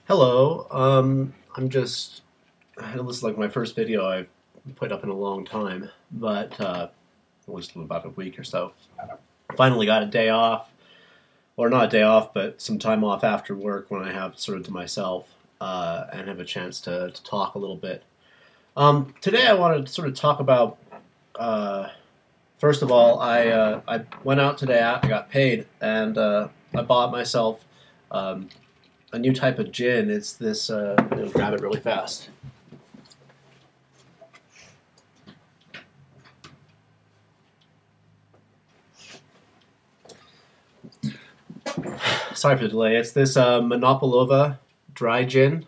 Hello. This is like my first video I've put up in a long time, but it was about a week or so. Finally got a day off, or not a day off, but some time off after work when I have sort of to myself and have a chance to talk a little bit. Today I wanted to sort of talk about. First of all, I went out today. I got paid, and I bought myself. Um, a new type of gin. It's this. Grab it really fast. Sorry for the delay. It's this Monopolova dry gin.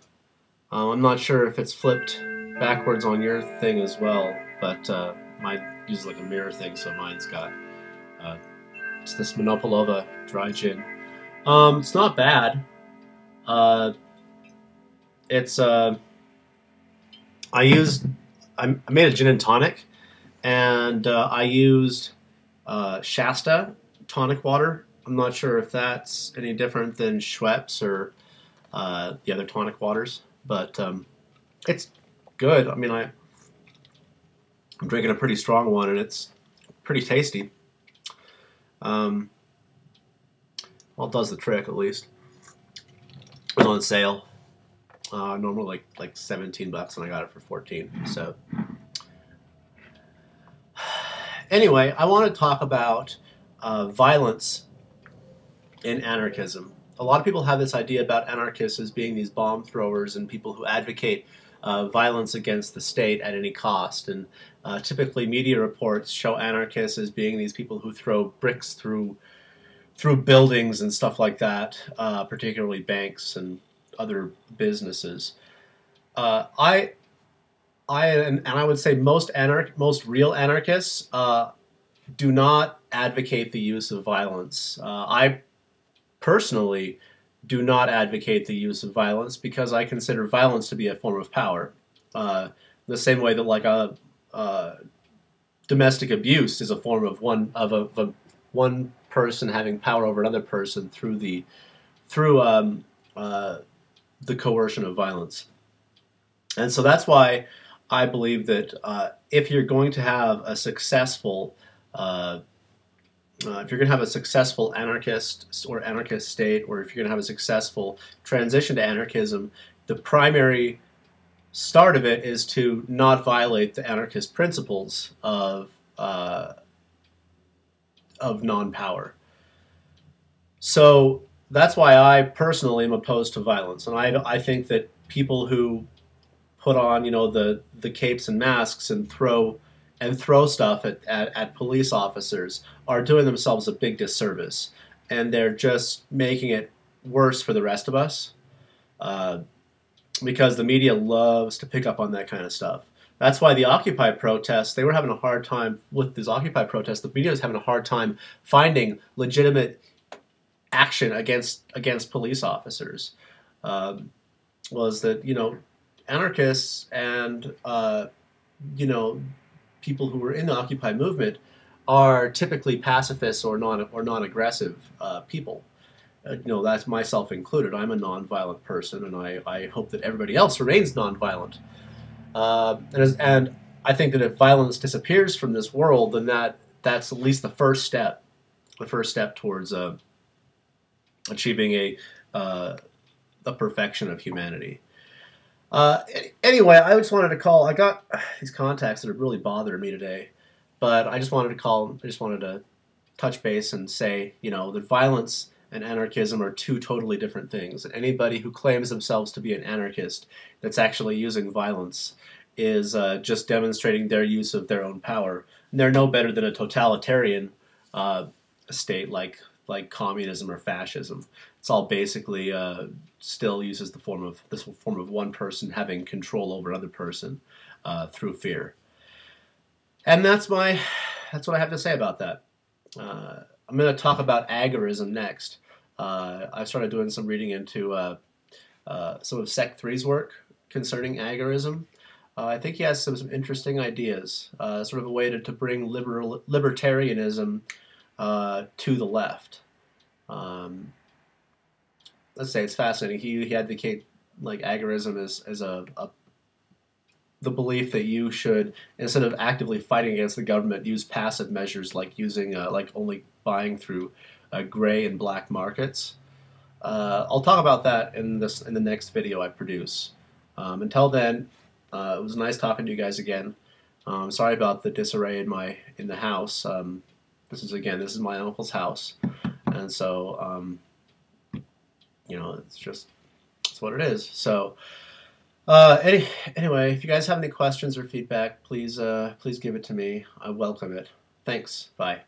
I'm not sure if it's flipped backwards on your thing as well, but mine uses like a mirror thing, so mine's got. Uh, it's this Monopolova dry gin. It's not bad. Uh, it's I used I made a gin and tonic, and I used Shasta tonic water. I'm not sure if that's any different than Schweppes or the other tonic waters, but it's good. I mean, I'm drinking a pretty strong one, and it's pretty tasty. Um, well, it does the trick at least. It was on sale. Normally like 17 bucks, and I got it for 14. So anyway, I want to talk about violence in anarchism. A lot of people have this idea about anarchists as being these bomb throwers and people who advocate violence against the state at any cost. And typically, media reports show anarchists as being these people who throw bricks through buildings and stuff like that, particularly banks and other businesses. I would say most real anarchists do not advocate the use of violence. I personally do not advocate the use of violence because I consider violence to be a form of power. The same way that like a domestic abuse is a form of one person having power over another person through the coercion of violence. And so that's why I believe that if you're going to have a successful if you're going to have a successful anarchist or anarchist state, or if you're going to have a successful transition to anarchism, the primary start of it is to not violate the anarchist principles of non-power. So that's why I personally am opposed to violence, and I think that people who put on the capes and masks and throw stuff at police officers are doing themselves a big disservice, and they're just making it worse for the rest of us because the media loves to pick up on that kind of stuff. That's why the Occupy protests, they were having a hard time with these Occupy protests. The media was having a hard time finding legitimate action against police officers. Was that anarchists and people who were in the Occupy movement are typically pacifists or non-aggressive people. That's myself included. I'm a non-violent person, and I hope that everybody else remains non-violent. And I think that if violence disappears from this world, then that's at least the first step towards achieving a perfection of humanity. Anyway, I just wanted to call. I got these contacts that are really bothering me today, but I just wanted to call. I just wanted to touch base and say, that violence and anarchism are two totally different things. And anybody who claims themselves to be an anarchist that's actually using violence is just demonstrating their use of their own power. And they're no better than a totalitarian state like communism or fascism. It's all basically still uses the form of one person having control over another person through fear. And that's what I have to say about that. I'm going to talk about agorism next. I've started doing some reading into some of Sect 3's work concerning agorism. I think he has some interesting ideas, sort of a way to bring libertarianism to the left. Let's say it's fascinating. He like agorism is the belief that you should, instead of actively fighting against the government, use passive measures like using like only buying through gray and black markets. I'll talk about that in the next video I produce. Until then, it was nice talking to you guys again. Sorry about the disarray in the house. This is my uncle's house, and so it's what it is. So anyway, if you guys have any questions or feedback, please give it to me. I welcome it. Thanks. Bye.